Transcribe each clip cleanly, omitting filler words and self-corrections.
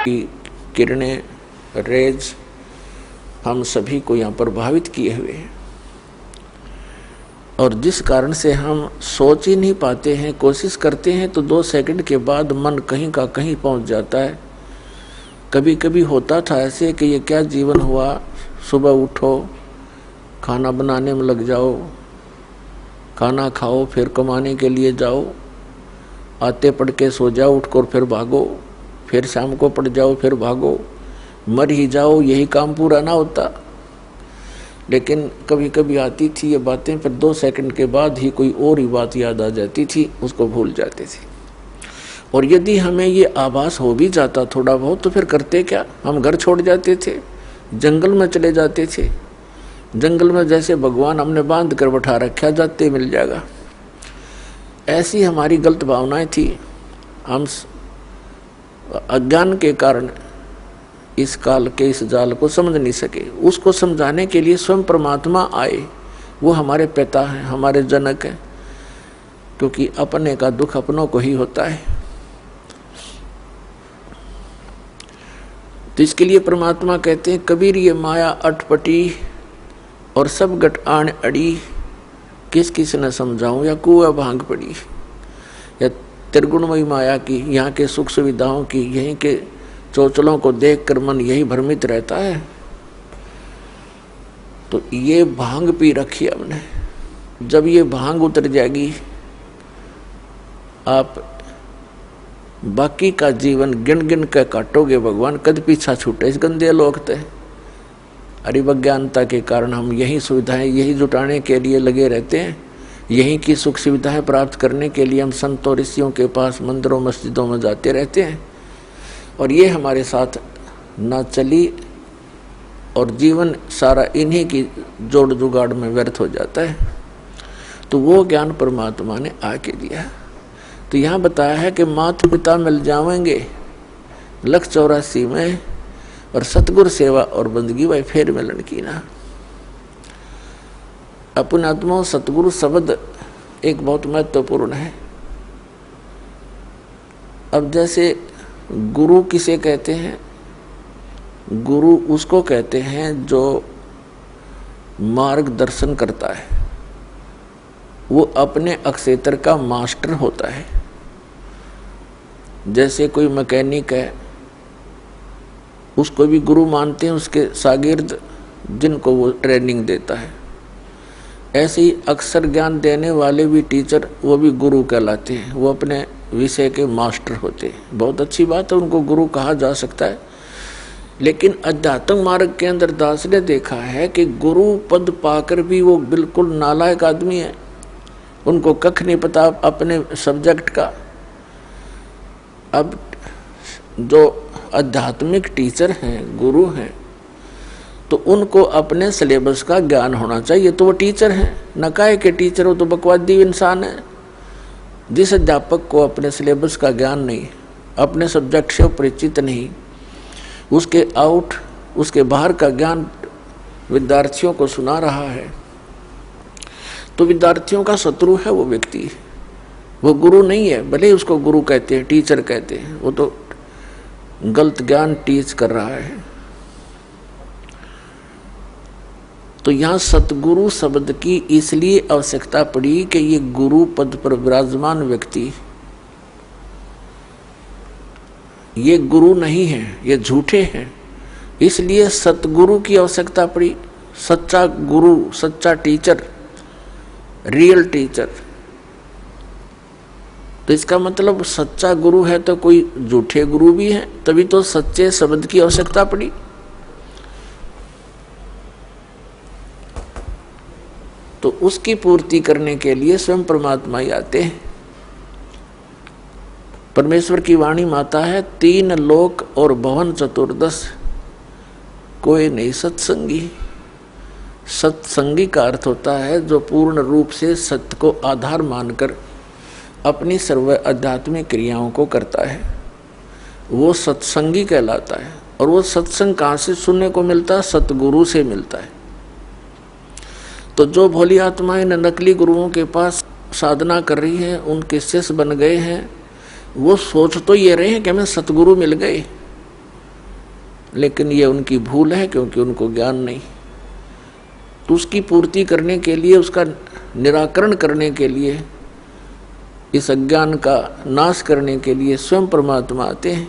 की किरणें, रेज हम सभी को यहाँ प्रभावित किए हुए हैं, और जिस कारण से हम सोच ही नहीं पाते हैं। कोशिश करते हैं तो 2 सेकंड के बाद मन कहीं का कहीं पहुँच जाता है। कभी कभी होता था ऐसे कि ये क्या जीवन हुआ, सुबह उठो, खाना बनाने में लग जाओ, खाना खाओ, फिर कमाने के लिए जाओ, आते पढ़ के सो जाओ, उठकर फिर भागो, फिर शाम को पढ़ जाओ, फिर भागो, मर ही जाओ, यही काम पूरा ना होता। लेकिन कभी कभी आती थी ये बातें, फिर 2 सेकंड के बाद ही कोई और ही बात याद आ जाती थी, उसको भूल जाते थे। और यदि हमें ये आभास हो भी जाता थोड़ा बहुत, तो फिर करते क्या, हम घर छोड़ जाते थे, जंगल में चले जाते थे। जंगल में जैसे भगवान हमने बांध कर बैठा रखा, जाते मिल जाएगा। ऐसी हमारी गलत भावनाएं थी। हम अज्ञान के कारण इस काल के इस जाल को समझ नहीं सके। उसको समझाने के लिए स्वयं परमात्मा आए। वो हमारे पिता हैं, हमारे जनक हैं, क्योंकि अपने का दुख अपनों को ही होता है। तो इसके लिए परमात्मा कहते हैं, कबीर ये माया अटपटी और सब गट आण अड़ी, किस किस न समझाऊं या कुआ भांग पड़ी। या त्रिगुणमयी माया की, यहाँ के सुख सुविधाओं की, यहीं के चौचलों को देखकर मन यही भ्रमित रहता है। तो ये भांग पी रखी हमने, जब ये भांग उतर जाएगी, आप बाकी का जीवन गिन गिन कर काटोगे, भगवान कद पीछा छूटे इस गंदे लोक ते। अरिवज्ञानता के कारण हम यही सुविधाएं यही जुटाने के लिए लगे रहते हैं। यहीं की सुख सुविधाएं प्राप्त करने के लिए हम संतों ऋषियों के पास मंदिरों मस्जिदों में जाते रहते हैं, और ये हमारे साथ ना चली, और जीवन सारा इन्हीं की जोड़ जुगाड़ में व्यर्थ हो जाता है। तो वो ज्ञान परमात्मा ने आके दिया। तो यहाँ बताया है कि माता पिता मिल जाएंगे 184 में, और सतगुरु सेवा और बंदगी भाई फेर मिलन की ना। अपन आत्मा सतगुरु शब्द एक बहुत महत्वपूर्ण है। अब जैसे गुरु किसे कहते हैं? गुरु उसको कहते हैं जो मार्गदर्शन करता है, वो अपने अक्षेत्र का मास्टर होता है। जैसे कोई मैकेनिक है, उसको भी गुरु मानते हैं, उसके शागिर्द जिनको वो ट्रेनिंग देता है। ऐसे ही अक्षर ज्ञान देने वाले भी टीचर, वो भी गुरु कहलाते हैं, वो अपने विषय के मास्टर होते हैं। बहुत अच्छी बात है, उनको गुरु कहा जा सकता है। लेकिन अध्यात्म मार्ग के अंदर दास ने देखा है कि गुरु पद पाकर भी वो बिल्कुल नालायक आदमी है, उनको कख नहीं पता अपने सब्जेक्ट का। अब जो आध्यात्मिक टीचर हैं, गुरु हैं, तो उनको अपने सिलेबस का ज्ञान होना चाहिए, तो वो टीचर हैं। न काहे के टीचर हो तो बकवादी इंसान है। जिस अध्यापक को अपने सिलेबस का ज्ञान नहीं, अपने सब्जेक्ट से परिचित नहीं, उसके बाहर का ज्ञान विद्यार्थियों को सुना रहा है, तो विद्यार्थियों का शत्रु है वो व्यक्ति, वो गुरु नहीं है। भले उसको गुरु कहते हैं, टीचर कहते हैं, वो तो गलत ज्ञान टीच कर रहा है। तो यहाँ सतगुरु शब्द की इसलिए आवश्यकता पड़ी कि ये गुरु पद पर विराजमान व्यक्ति ये गुरु नहीं है, ये झूठे हैं, इसलिए सतगुरु की आवश्यकता पड़ी। सच्चा गुरु, सच्चा टीचर, रियल टीचर। तो इसका मतलब सच्चा गुरु है तो कोई झूठे गुरु भी हैं, तभी तो सच्चे शब्द की आवश्यकता पड़ी। तो उसकी पूर्ति करने के लिए स्वयं परमात्मा ही आते हैं। परमेश्वर की वाणी माता है, 3 लोक और भवन चतुर्दश, कोई नहीं सत्संगी। सत्संगी का अर्थ होता है जो पूर्ण रूप से सत्य को आधार मानकर अपनी सर्व आध्यात्मिक क्रियाओं को करता है, वो सत्संगी कहलाता है। और वो सत्संग कहाँ से सुनने को मिलता है? सतगुरु से मिलता है। तो जो भोली आत्माएं नकली गुरुओं के पास साधना कर रही हैं, उनके शिष्य बन गए हैं, वो सोच तो ये रहे हैं कि हमें सतगुरु मिल गए, लेकिन ये उनकी भूल है क्योंकि उनको ज्ञान नहीं। तो उसकी पूर्ति करने के लिए, उसका निराकरण करने के लिए, इस अज्ञान का नाश करने के लिए स्वयं परमात्मा आते हैं।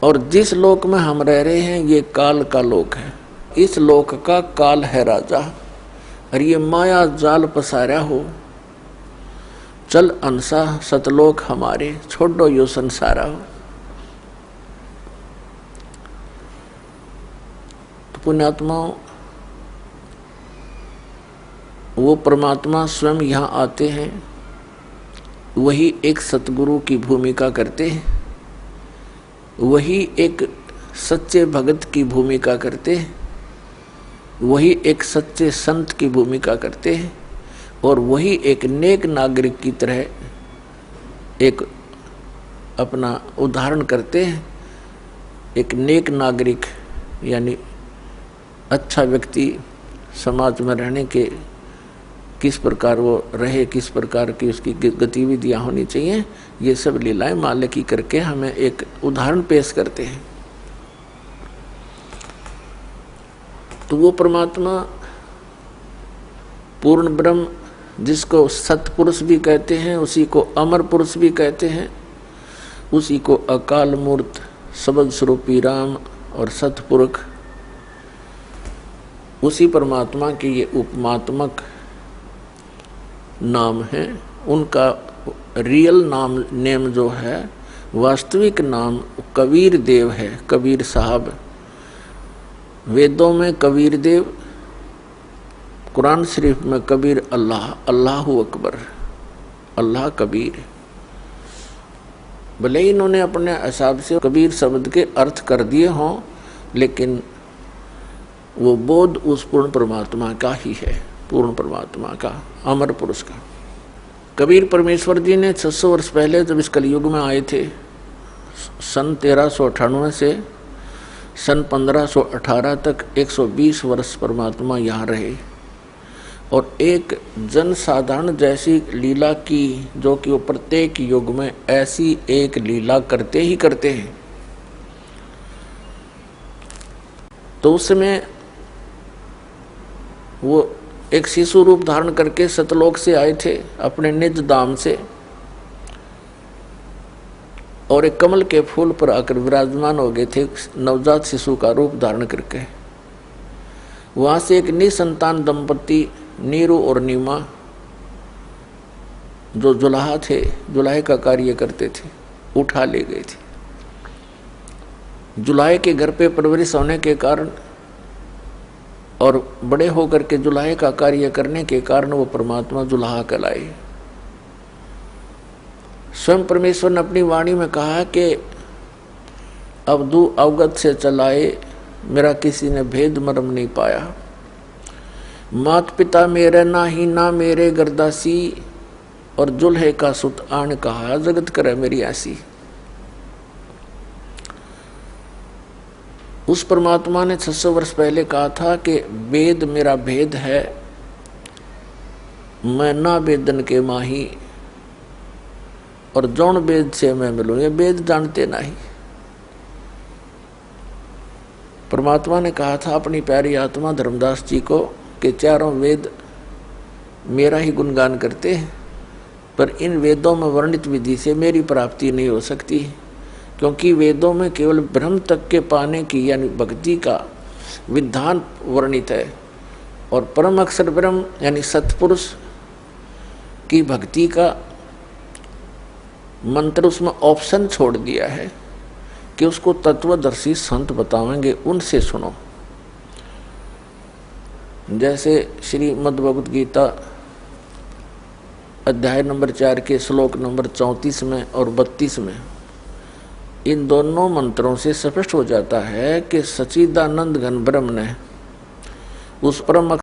और जिस लोक में हम रह रहे हैं ये काल का लोक है, इस लोक का काल है राजा। और ये माया जाल पसारा हो, चल अंसा सतलोक हमारे, छोड़ो यो संसारा हो। तो पुण्यात्माओं, वो परमात्मा स्वयं यहाँ आते हैं, वही एक सतगुरु की भूमिका करते हैं, वही एक सच्चे भगत की भूमिका करते हैं, वही एक सच्चे संत की भूमिका करते हैं, और वही एक नेक नागरिक की तरह एक अपना उदाहरण करते हैं। एक नेक नागरिक यानी अच्छा व्यक्ति समाज में रहने के किस प्रकार वो रहे, किस प्रकार की उसकी गतिविधियां होनी चाहिए, ये सब लीलाएं माल्य की करके हमें एक उदाहरण पेश करते हैं। तो वो परमात्मा पूर्ण ब्रह्म, जिसको सतपुरुष भी कहते हैं, उसी को अमर पुरुष भी कहते हैं, उसी को अकाल मूर्त, सबद स्वरूपी राम और सतपुरुष, उसी परमात्मा के ये उपमात्मक नाम है। उनका रियल नेम जो है, वास्तविक नाम कबीर देव है, कबीर साहब। वेदों में कबीर देव, कुरान शरीफ में कबीर अल्लाह, अल्लाहु अकबर, अल्लाह कबीर। भले ही इन्होंने अपने हिसाब से कबीर शब्द के अर्थ कर दिए हों, लेकिन वो बोध उस पूर्ण परमात्मा का ही है, पूर्ण परमात्मा का, अमर पुरुष का। कबीर परमेश्वर जी ने 600 वर्ष पहले जब इस कलयुग में आए थे, सन 1398 से सन 1518 तक 120 वर्ष परमात्मा यहाँ रहे, और एक जनसाधारण जैसी लीला की, जो कि वो प्रत्येक युग में ऐसी एक लीला करते ही करते हैं। तो उस समय वो एक शिशु रूप धारण करके सतलोक से आए थे अपने निज धाम से, और एक कमल के फूल पर आकर विराजमान हो गए थे नवजात शिशु का रूप धारण करके। वहां से एक निसंतान दंपति नीरू और नीमा, जो जुलाहा थे, जुलाहे का कार्य करते थे, उठा ले गए थे। जुलाहे के घर पे परवरिश होने के कारण और बड़े होकर के जुलाहे का कार्य करने के कारण वो परमात्मा जुलाहा कहलाए। स्वयं परमेश्वर ने अपनी वाणी में कहा कि अवधू अवगत से चलाए, मेरा किसी ने भेद मर्म नहीं पाया। मात पिता मेरे ना ही ना मेरे गर्दासी, और जुल्हे का सुत आन कहा, जगत करे मेरी ऐसी। उस परमात्मा ने 600 वर्ष पहले कहा था कि वेद मेरा भेद है, मैं ना वेदन के माही, और जौन वेद से मैं मिलूं, ये वेद जानते नहीं। परमात्मा ने कहा था अपनी प्यारी आत्मा धर्मदास जी को कि चारों वेद मेरा ही गुणगान करते हैं, पर इन वेदों में वर्णित विधि से मेरी प्राप्ति नहीं हो सकती, क्योंकि वेदों में केवल ब्रह्म तक के पाने की यानी भक्ति का विधान वर्णित है, और परम अक्षर ब्रह्म यानी सतपुरुष की भक्ति का मंत्र उसमें ऑप्शन छोड़ दिया है कि उसको तत्वदर्शी संत बताएंगे, उनसे सुनो। जैसे श्रीमद् भगवद गीता अध्याय नंबर 4 के श्लोक नंबर 34 में और 32 में, इन दोनों मंत्रों से स्पष्ट हो जाता है कि सच्चिदानंद घन ब्रह्म ने उस परम